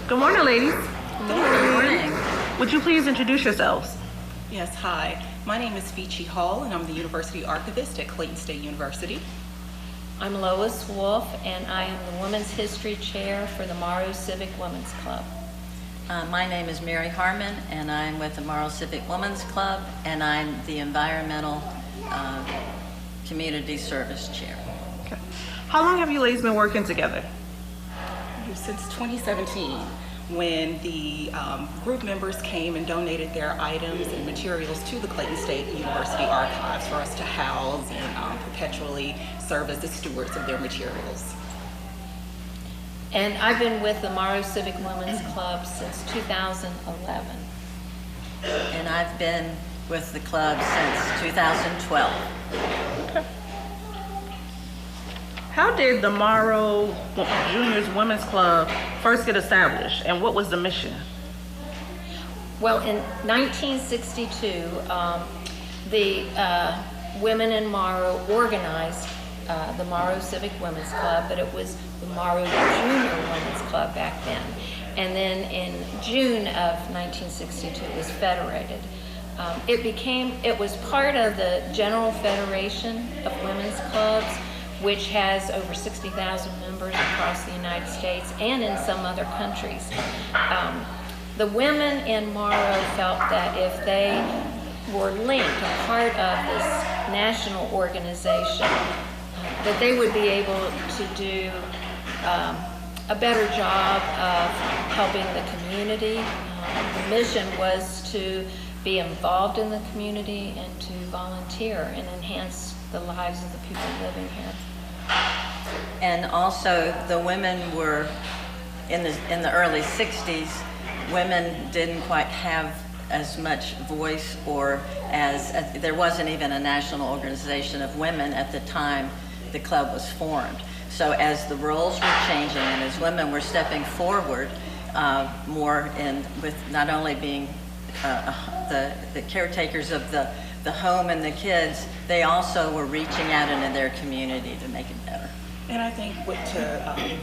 Good morning, ladies. Good morning. Would you please introduce yourselves? Yes, hi. My name is Feechie Hall, and I'm the University Archivist at Clayton State University. I'm Lois Wolf, and I am the Women's History Chair for the Morrow Civic Women's Club. My name is Mary Harmon, and I'm with the Morrow Civic Women's Club, and I'm the Environmental Community Service Chair. Okay. How long have you ladies been working together? Since 2017, when the group members came and donated their items and materials to the Clayton State University Archives for us to house and perpetually serve as the stewards of their materials. And I've been with the Morrow Civic Women's Club since 2011. And I've been with the club since 2012. Okay. How did the Morrow Juniors Women's Club first get established, and what was the mission? Well, in 1962, the women in Morrow organized the Morrow Civic Women's Club, but it was the Morrow Junior Women's Club back then. And then in June of 1962, it was federated. It was part of the General Federation of Women's Clubs, which has over 60,000 members across the United States and in some other countries. The women in Morrow felt that if they were linked, a part of this national organization, that they would be able to do a better job of helping the community. The mission was to be involved in the community and to volunteer and enhance the lives of the people living here. And also, the women were, in the early 60s, women didn't quite have as much voice, or there wasn't even a national organization of women at the time the club was formed. So as the roles were changing and as women were stepping forward more with not only being the caretakers of the home and the kids, they also were reaching out into their community to make it better. And I think to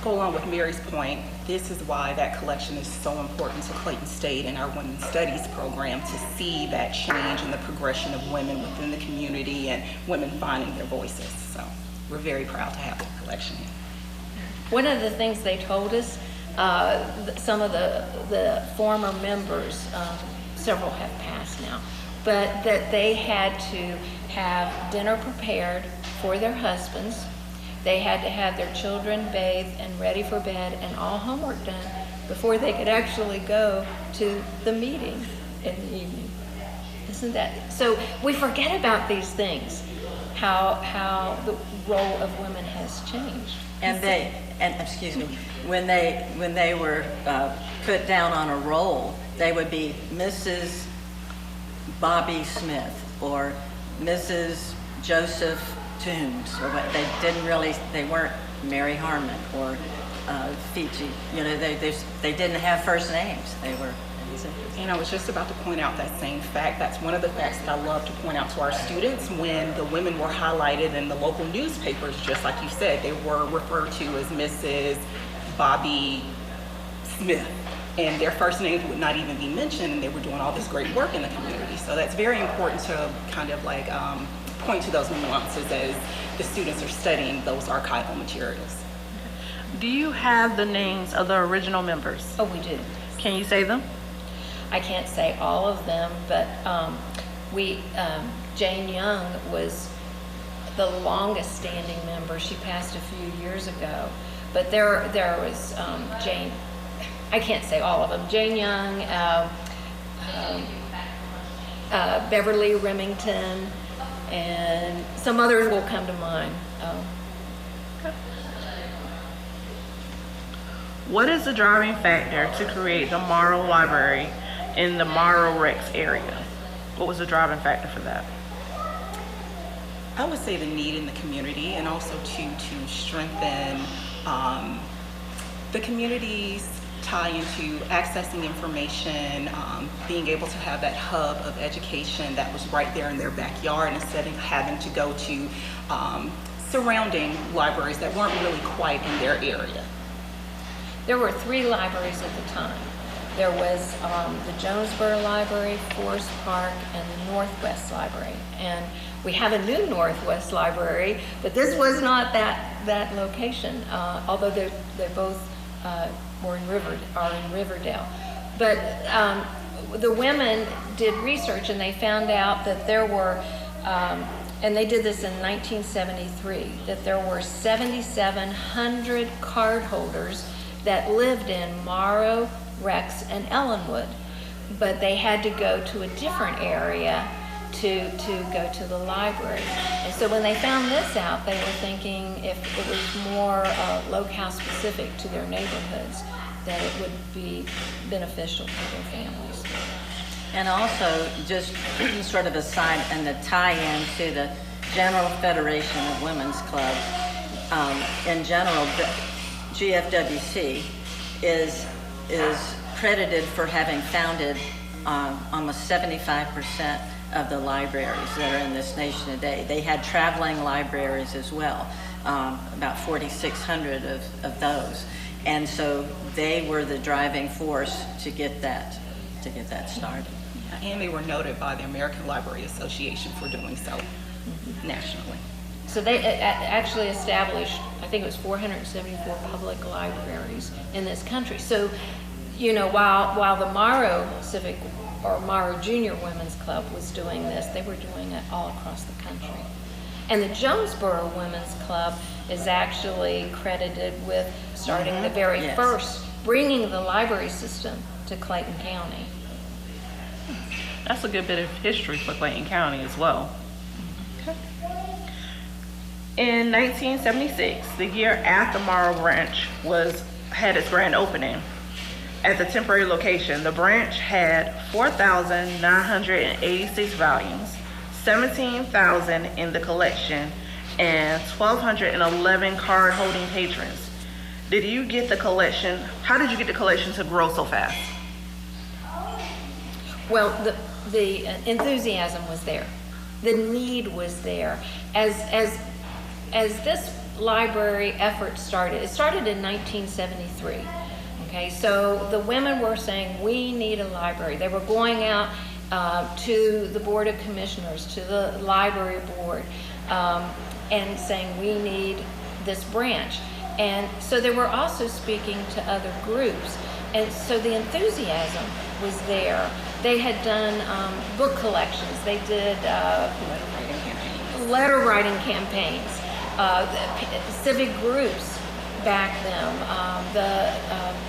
go along with Mary's point, this is why that collection is so important to Clayton State and our Women's Studies program, to see that change in the progression of women within the community and women finding their voices. So we're very proud to have that collection here. One of the things they told us, some of the former members, several have passed now, but that they had to have dinner prepared for their husbands. They had to have their children bathed and ready for bed and all homework done before they could actually go to the meeting in the evening. Isn't that? So we forget about these things, how the role of women has changed. When they were put down on a roll, they would be Mrs. Bobby Smith or Mrs. Joseph Toombs, or what they weren't Mary Harmon or Feechie. They didn't have first names. They were. And I was just about to point out that same fact. That's one of the facts that I love to point out to our students. When the women were highlighted in the local newspapers, just like you said, they were referred to as Mrs. Bobby Smith. And their first names would not even be mentioned, and they were doing all this great work in the community. So that's very important to kind of like point to those nuances as the students are studying those archival materials. Do you have the names of the original members? Oh, we do. Can you say them? I can't say all of them, but Jane Young was the longest standing member. She passed a few years ago, but there was Jane. I can't say all of them. Jane Young, Beverly Remington, and some others will come to mind. What is the driving factor to create the Morrow Library in the Morrow Rex area? What was the driving factor for that? I would say the need in the community, and also to strengthen the community's tie into accessing information, being able to have that hub of education that was right there in their backyard, instead of having to go to surrounding libraries that weren't really quite in their area. there were 3 libraries at the time. There was the Jonesboro Library, Forest Park, and the Northwest Library. And we have a new Northwest Library, but this was not that location, although they both are in Riverdale. But the women did research, and they found out that there were, and they did this in 1973, that there were 7,700 cardholders that lived in Morrow, Rex, and Ellenwood, but they had to go to a different area to go to the library. And so when they found this out, they were thinking if it was more locale specific to their neighborhoods, that it would be beneficial for their families. And also, just sort of a side and the tie-in to the General Federation of Women's Clubs, in general, the GFWC is credited for having founded almost 75% of the libraries that are in this nation today. They had traveling libraries as well, about 4,600 of those. And so they were the driving force to get that started. And they were noted by the American Library Association for doing so nationally. So they actually established, I think it was 474 public libraries in this country. So, you know, while the Morrow Civic or Morrow Junior Women's Club was doing this, they were doing it all across the country. And the Jonesboro Women's Club is actually credited with starting the very first, bringing the library system to Clayton County. That's a good bit of history for Clayton County as well. Okay. In 1976, the year after Morrow Branch had its grand opening at the temporary location, the branch had 4,986 volumes, 17,000 in the collection, and 1,211 card-holding patrons. Did you get the collection? How did you get the collection to grow so fast? Well, the enthusiasm was there. The need was there. As this library effort started, it started in 1973. Okay, so the women were saying, we need a library. They were going out to the Board of Commissioners, to the library board, and saying, we need this branch. And so they were also speaking to other groups. And so the enthusiasm was there. They had done book collections. They did letter writing campaigns. Civic groups backed them, the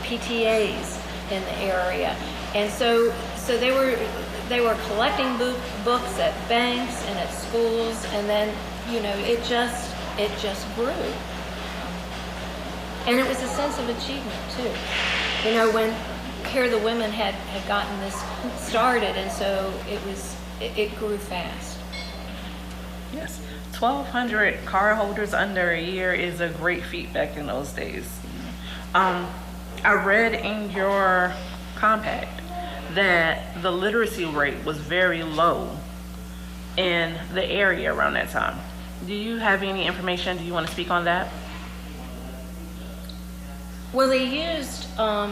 PTAs in the area. And so they were collecting books at banks and at schools, and then, you know, it just grew. And it was a sense of achievement too. You know, when Care the Women had gotten this started, and so it grew fast. Yes, 1,200 card holders under a year is a great feat back in those days. I read in your compact that the literacy rate was very low in the area around that time. Do you have any information? Do you want to speak on that? Well, they used the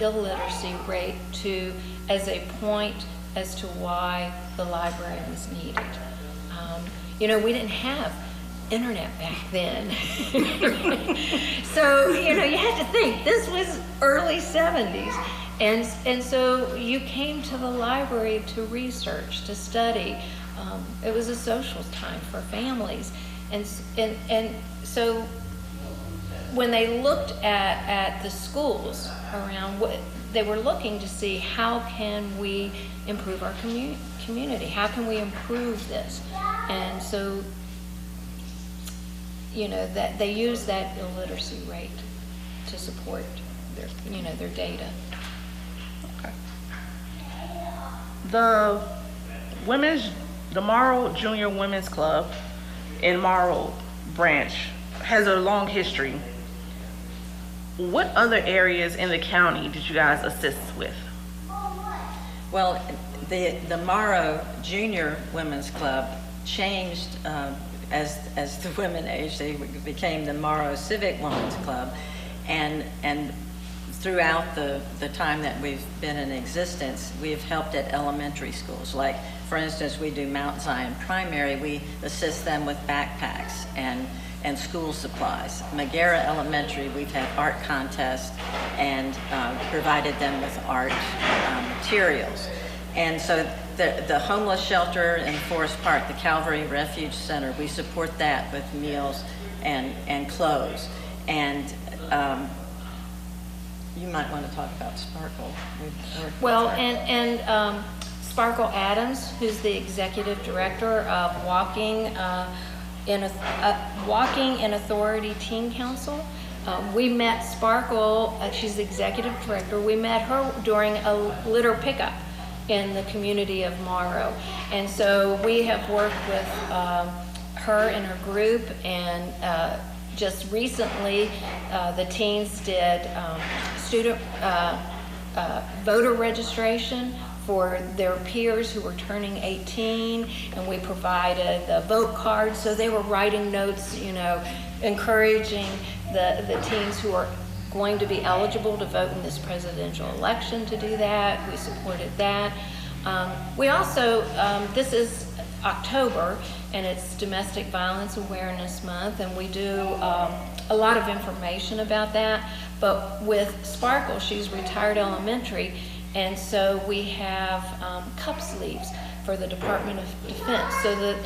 illiteracy rate as a point as to why the library was needed. You know, we didn't have internet back then. So, you know, you had to think, this was early 70s. And so you came to the library to research, to study. It was a social time for families. And so when they looked at the schools around, they were looking to see how can we improve our community? How can we improve this? And so, you know, that they use that illiteracy rate to support their data. Okay. The Morrow Junior Women's Club in Morrow Branch has a long history. What other areas in the county did you guys assist with? Well, the Morrow Junior Women's Club changed as the women aged. They became the Morrow Civic Women's Club, And throughout the time that we've been in existence, we've helped at elementary schools. Like, for instance, we do Mount Zion Primary. We assist them with backpacks and school supplies. Magara Elementary, we've had art contests and provided them with art materials. And so the homeless shelter in Forest Park, the Calvary Refuge Center, we support that with meals and clothes. And you might want to talk about Sparkle. Well, and Sparkle Adams, who's the executive director of Walking in Authority Teen Council. We met Sparkle, she's the executive director. We met her during a litter pickup in the community of Morrow. And so we have worked with her and her group, and just recently the teens did student voter registration for their peers who were turning 18, and we provided the vote cards. So they were writing notes, encouraging the teens who are going to be eligible to vote in this presidential election to do that. We supported that. We also, this is October, and it's Domestic Violence Awareness Month, and we do a lot of information about that. But with Sparkle, she's retired elementary, and so we have cup sleeves for the Department of Defense, so that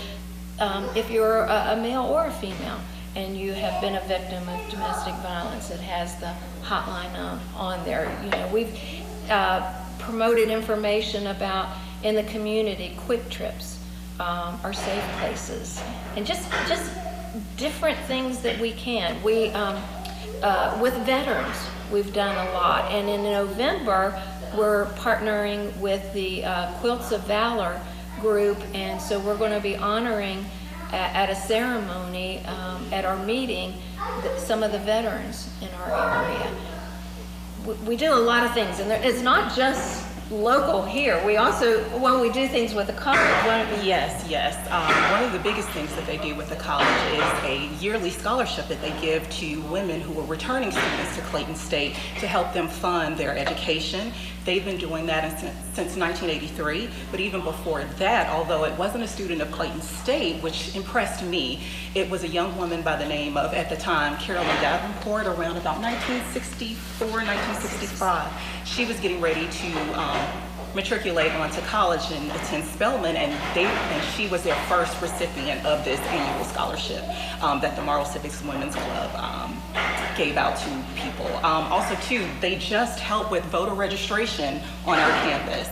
if you're a male or a female and you have been a victim of domestic violence, it has the hotline on there. We've promoted information about, in the community, quick trips are safe places, and just different things that we can. We with veterans, we've done a lot, and in November we're partnering with the Quilts of Valor group, and so we're going to be honoring at a ceremony at our meeting some of the veterans in our area. We do a lot of things, and it's not just local here. We also, when we do things with the college. Yes. One of the biggest things that they do with the college is a yearly scholarship that they give to women who are returning students to Clayton State to help them fund their education. They've been doing that since 1983, but even before that, although it wasn't a student of Clayton State, which impressed me, it was a young woman by the name of, at the time, Carolyn Davenport, around about 1964, 1965. She was getting ready to matriculate onto college and attend Spelman, and she was their first recipient of this annual scholarship that the Morrow Civic Women's Club gave out to people. Also, too, they just help with voter registration on our campus.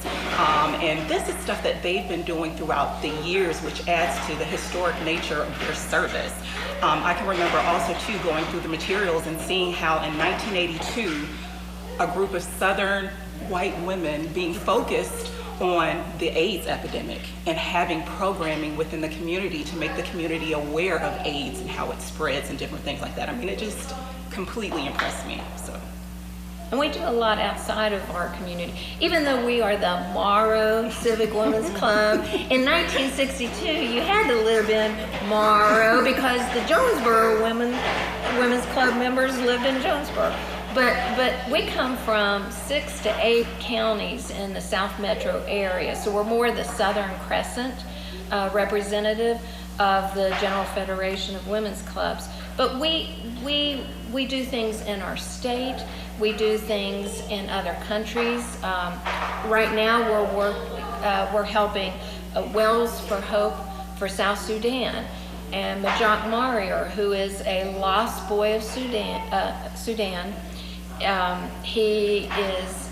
And this is stuff that they've been doing throughout the years, which adds to the historic nature of their service. I can remember also, too, going through the materials and seeing how in 1982, a group of Southern white women being focused on the AIDS epidemic and having programming within the community to make the community aware of AIDS and how it spreads and different things like that. I mean, it just completely impressed me. So. And we do a lot outside of our community. Even though we are the Morrow Civic Women's Club, in 1962 you had to live in Morrow because the Jonesboro Women's Club members lived in Jonesboro. But we come from 6 to 8 counties in the South Metro area, so we're more the Southern Crescent representative of the General Federation of Women's Clubs. But we do things in our state. We do things in other countries. Right now, we're helping Wells for Hope for South Sudan, and Majak Marier, who is a lost boy of Sudan. He is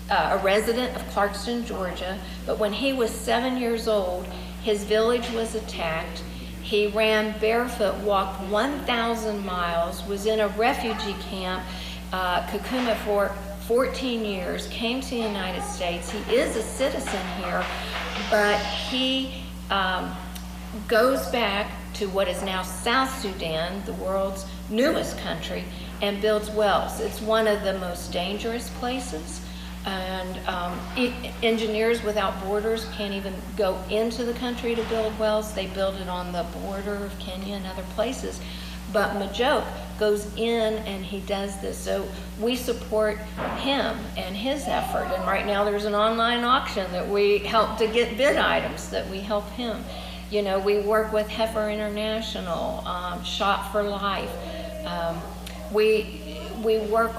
a resident of Clarkston, Georgia, but when he was 7 years old, his village was attacked. He ran barefoot, walked 1,000 miles, was in a refugee camp, Kakuma, for 14 years, came to the United States. He is a citizen here, but he goes back to what is now South Sudan, the world's newest country, and builds wells. It's one of the most dangerous places, and Engineers Without Borders can't even go into the country to build wells. They build it on the border of Kenya and other places. But Majoke goes in and he does this. So we support him and his effort. And right now there's an online auction that we help to get bid items that we help him. You know, we work with Heifer International, Shop for Life. We work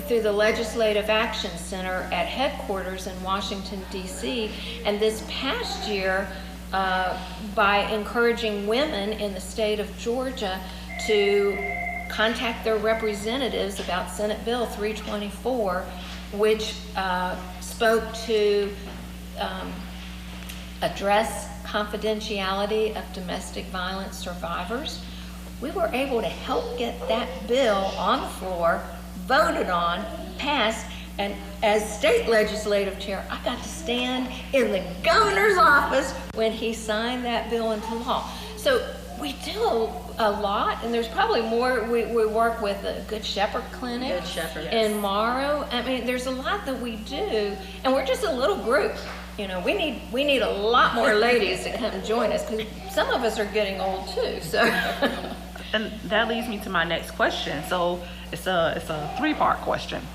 through the Legislative Action Center at headquarters in Washington, D.C. And this past year, by encouraging women in the state of Georgia to contact their representatives about Senate Bill 324, which spoke to address confidentiality of domestic violence survivors, we were able to help get that bill on the floor, voted on, passed, and as state legislative chair, I got to stand in the governor's office when he signed that bill into law. So we do a lot, and there's probably more. We work with the Good Shepherd Clinic Good Shepherd, yes. in Morrow. I mean, there's a lot that we do, and we're just a little group. You know, we need a lot more ladies to come join us, because some of us are getting old too. So, And that leads me to my next question. So it's a three-part question.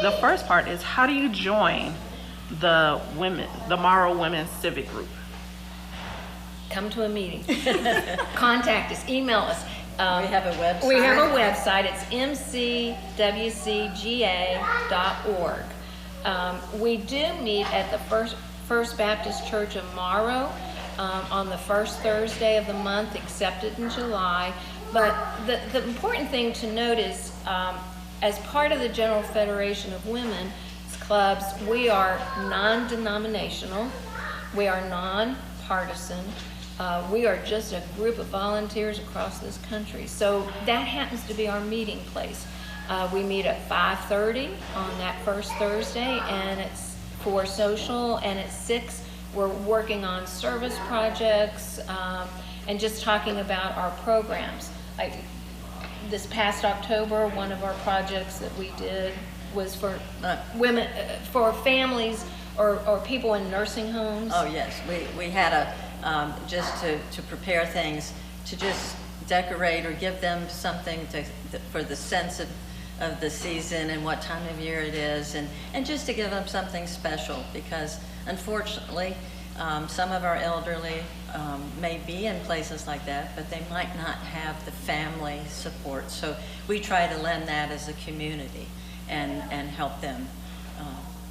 The first part is, how do you join the Morrow Women's Civic Group? come to a meeting. Contact us, email us. We have a website. We have a website. It's mcwcga.org. We do meet at the First Baptist Church of Morrow on the first Thursday of the month, except in July. But the important thing to note is, as part of the General Federation of Women's Clubs, we are non-denominational, we are non-partisan, we are just a group of volunteers across this country. So that happens to be our meeting place. We meet at 5:30 on that first Thursday, and it's for social, and at 6 we're working on service projects and just talking about our programs. Like this past October, one of our projects that we did was for women, for families or people in nursing homes. Oh yes, we had a just to prepare things, to just decorate or give them something for the sense of the season and what time of year it is, and just to give them something special, because unfortunately some of our elderly may be in places like that, but they might not have the family support. So we try to lend that as a community and help them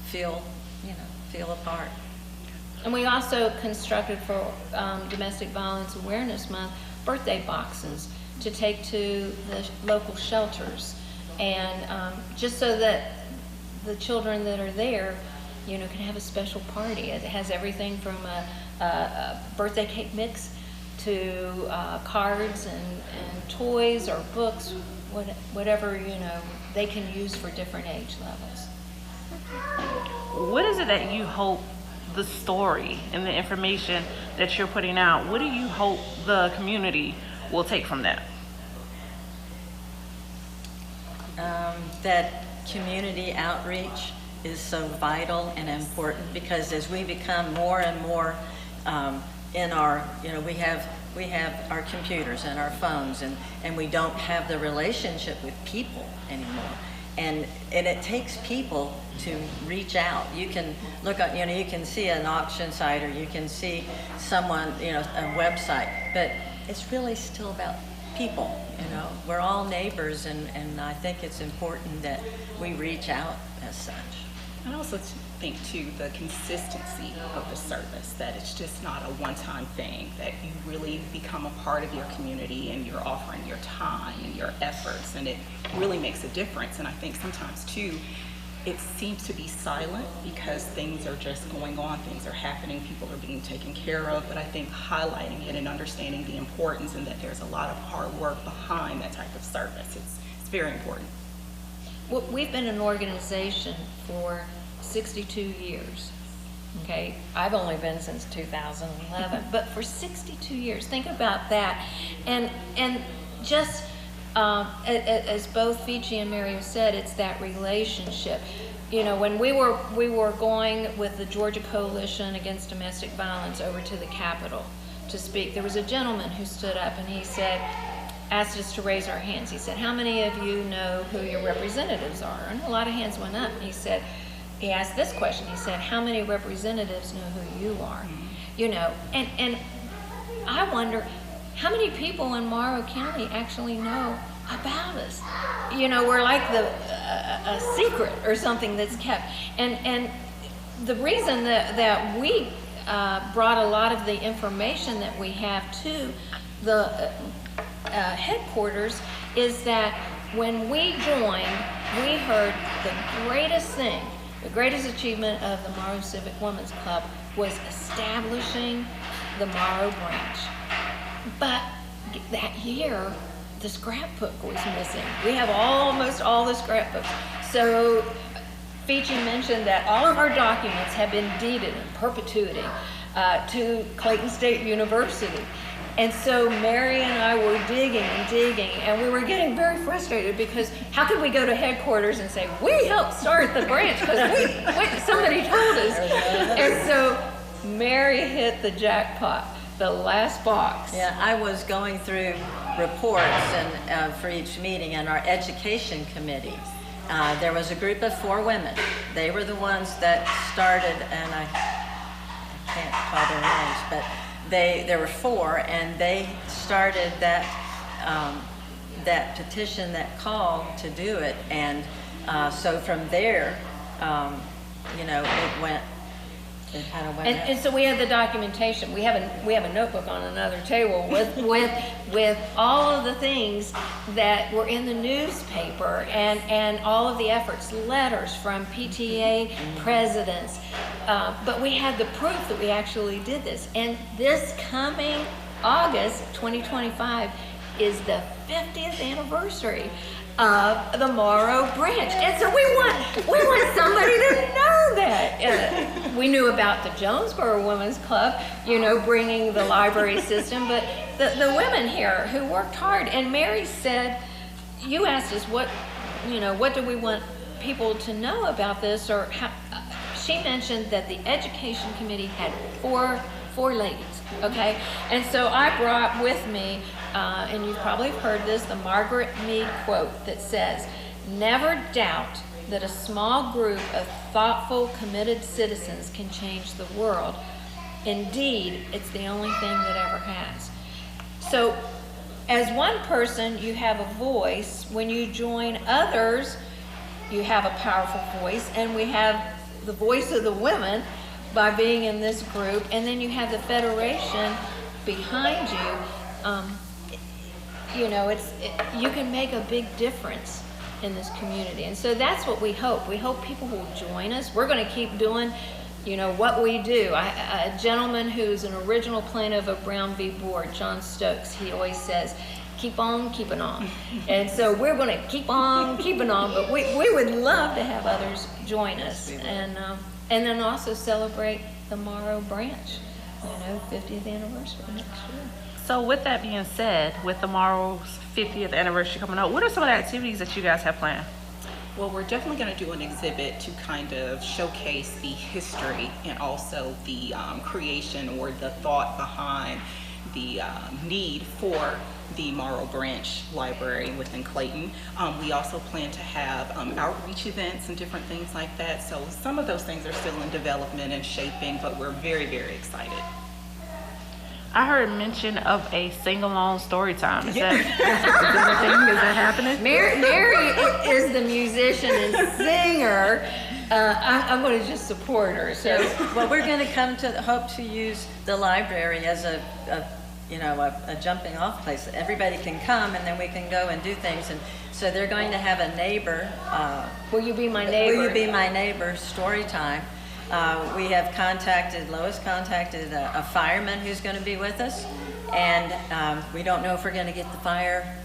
feel a part. And we also constructed for Domestic Violence Awareness Month birthday boxes to take to the local shelters, and just so that the children that are there, can have a special party. It has everything from a birthday cake mix to cards and toys or books, whatever they can use for different age levels. What is it that you hope the story and the information that you're putting out, what do you hope the community will take from that? That community outreach is so vital and important, because as we become more and more in our, we have our computers and our phones, and we don't have the relationship with people anymore. And it takes people to reach out. You can look at, you can see an auction site, or you can see someone, a website, but it's really still about people. We're all neighbors, and I think it's important that we reach out as such. I also think too, the consistency of the service, that it's just not a one-time thing, that you really become a part of your community and you're offering your time and your efforts, and it really makes a difference. And I think sometimes too, it seems to be silent because things are just going on, things are happening, people are being taken care of, but I think highlighting it and understanding the importance, and that there's a lot of hard work behind that type of service, it's very important. Well, we've been an organization for 62 years. Okay, I've only been since 2011, but for 62 years, think about that. And just as both Fiji and Mary have said, it's that relationship. When we were going with the Georgia Coalition Against Domestic Violence over to the Capitol to speak, there was a gentleman who stood up and he said, asked us to raise our hands. He said, how many of you know who your representatives are? And a lot of hands went up. He asked this question. He said, how many representatives know who you are? You know, and I wonder how many people in Morrow County actually know about us. You know, we're like a secret or something that's kept. And the reason that we brought a lot of the information that we have to the headquarters is that when we joined, we heard the greatest thing, the greatest achievement of the Morrow Civic Women's Club was establishing the Morrow branch. But that year, the scrapbook was missing. We have almost all the scrapbooks. So Feechy mentioned that all of our documents have been deeded in perpetuity to Clayton State University. And so Mary and I were digging and digging, and we were getting very frustrated because how could we go to headquarters and say, we helped start the branch because somebody told us. And so Mary hit the jackpot, the last box. Yeah, I was going through reports and for each meeting, and our education committee, there was a group of 4 women. They were the ones that started, and I can't call their names, but there were 4, and they started that that petition, that call to do it, and so from there, you know, it kind of went. And so we have the documentation. We have a notebook on another table with all of the things that were in the newspaper and all of the efforts, letters from PTA presidents. But we had the proof that we actually did this. And this coming August 2025 is the 50th anniversary of the Morrow branch. And so we want somebody to know that. We knew about the Jonesboro Women's Club, you know, bringing the library system, but the women here who worked hard. And Mary said, you asked us what do we want people to know about this, or how, she mentioned that the education committee had four ladies, okay? And so I brought with me, and you've probably heard this, the Margaret Mead quote that says, never doubt that a small group of thoughtful, committed citizens can change the world. Indeed, it's the only thing that ever has. So as one person, you have a voice. When you join others, you have a powerful voice, and we have the voice of the women by being in this group, and then you have the federation behind you. You know, you can make a big difference in this community, and so that's what we hope. We hope people will join us. We're going to keep doing, you know, what we do. A gentleman who's an original plaintiff of Brown v. Board, John Stokes, he always says, keep on keeping on. And so we're going to keep on keeping on, but we would love to have others join us, and then also celebrate the Morrow branch, 50th anniversary next year. So with that being said, with the Morrow's 50th anniversary coming up, what are some of the activities that you guys have planned? Well, we're definitely going to do an exhibit to kind of showcase the history and also the creation or the thought behind the need for the Morrow Branch Library within Clayton. We also plan to have outreach events and different things like that. So some of those things are still in development and shaping, but we're very, very excited. I heard mention of a sing-along story time. Is that a thing? Is that happening? Mary is the musician and singer. I'm going to just support her. So, well, we're going to hope to use the library as a jumping off place. Everybody can come, and then we can go and do things. And so they're going to have a neighbor. Will you be my neighbor? Will you be my neighbor? Story time. We have Lois contacted a fireman who's going to be with us, and we don't know if we're going to get the fire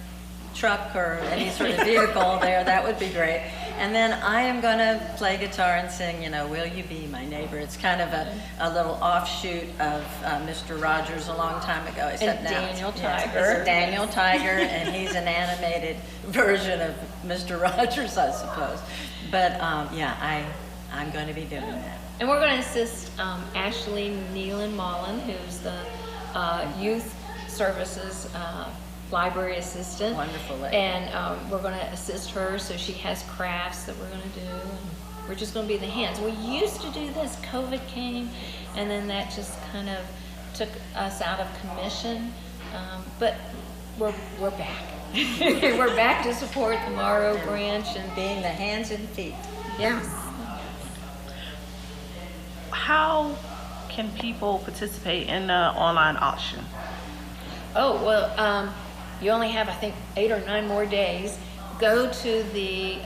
truck or any sort of vehicle there. That would be great. And then I am going to play guitar and sing, Will You Be My Neighbor? It's kind of a little offshoot of Mr. Rogers a long time ago. And Daniel Tiger. It's Daniel Tiger, and he's an animated version of Mr. Rogers, I suppose. But I'm going to be doing that. And we're going to assist Ashley Nealon Mullen, who's the youth services library assistant. Wonderful lady. And we're going to assist her, so she has crafts that we're going to do. And we're just going to be the hands. We used to do this. COVID came, and then that just kind of took us out of commission. But we're back. We're back to support the Morrow branch and Being the hands and feet. yeah. How can people participate in the online auction? Oh, well, you only have, I think, 8 or 9 more days. Go to the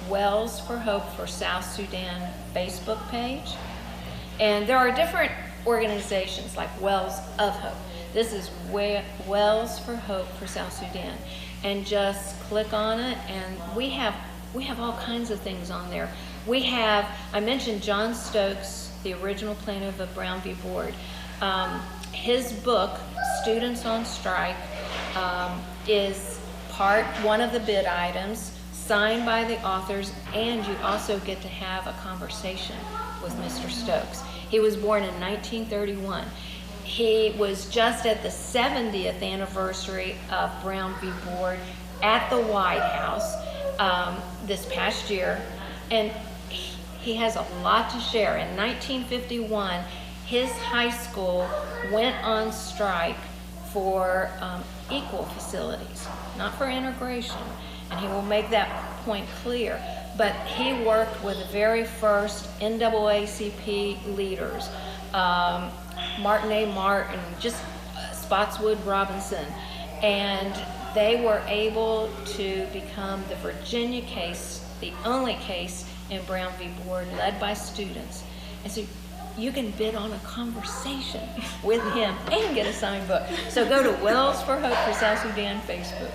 Wells for Hope for South Sudan Facebook page. And there are different organizations like Wells of Hope. This is Wells for Hope for South Sudan. And just click on it, and we have all kinds of things on there. I mentioned John Stokes, the original plaintiff of Brown v. Board. His book, Students on Strike, is one of the bid items, signed by the authors, and you also get to have a conversation with Mr. Stokes. He was born in 1931. He was just at the 70th anniversary of Brown v. Board at the White House this past year, and he has a lot to share. In 1951, his high school went on strike for equal facilities, not for integration, and he will make that point clear. But he worked with the very first NAACP leaders, Martin A. Martin, just Spotswood Robinson, and they were able to become the Virginia case, the only case in Brown v. Board led by students. And so you can bid on a conversation with him and get a signed book. So go to Wells for Hope for South Sudan Facebook.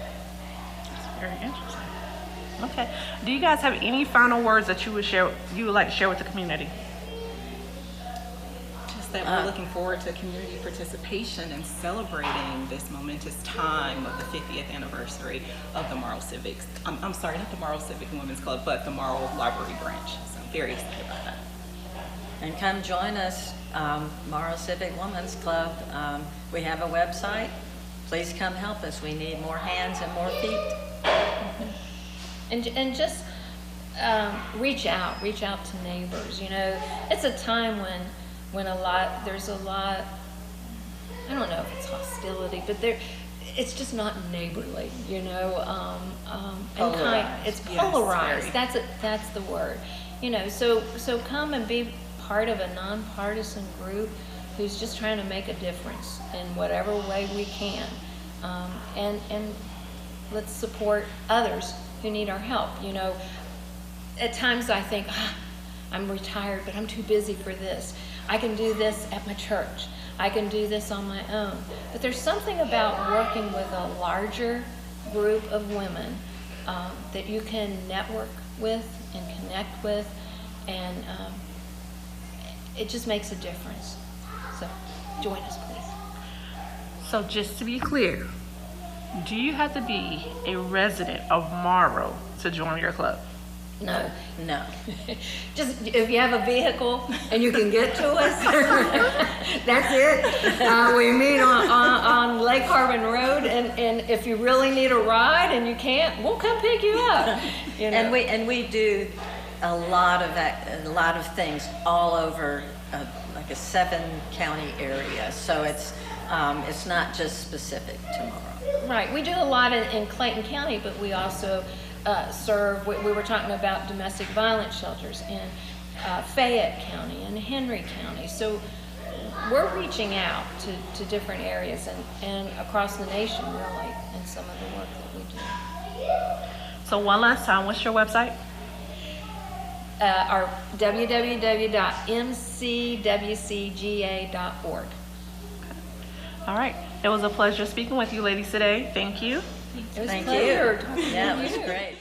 That's very interesting. Okay. Do you guys have any final words that you would like to share with the community? Just that we're looking forward to community participation and celebrating this momentous time of the 50th anniversary of the Morrow Civics. I'm sorry, not the Morrow Civic Women's Club, but the Morrow Library branch. So I'm very excited about that. And come join us, Morrow Civic Women's Club. We have a website. Please come help us. We need more hands and more feet. And just reach out to neighbors. You know, it's a time when there's a lot, I don't know if it's hostility, but it's just not neighborly, you know, and it's polarized. Yes, That's the word, you know. So come and be part of a nonpartisan group who's just trying to make a difference in whatever way we can, and let's support others who need our help. You know, at times I think, I'm retired, but I'm too busy for this. I can do this at my church. I can do this on my own. But there's something about working with a larger group of women that you can network with and connect with, and it just makes a difference. So join us, please. So just to be clear, do you have to be a resident of Morrow to join your club? No. Just If you have a vehicle and you can get to us, that's it. We meet on Lake Harbin Road, and if you really need a ride and you can't, we'll come pick you up. You know? and we do a lot of things all over like a 7-county area. So it's not just specific to Morrow. Right. We do a lot in Clayton County, but we also serve. We were talking about domestic violence shelters in Fayette County and Henry County. So we're reaching out to different areas and across the nation, really, in some of the work that we do. So one last time, what's your website? Our www.mcwcga.org. All right. It was a pleasure speaking with you ladies today. Thank you. It was Thank a pleasure you. talking Yeah, to it was you. great.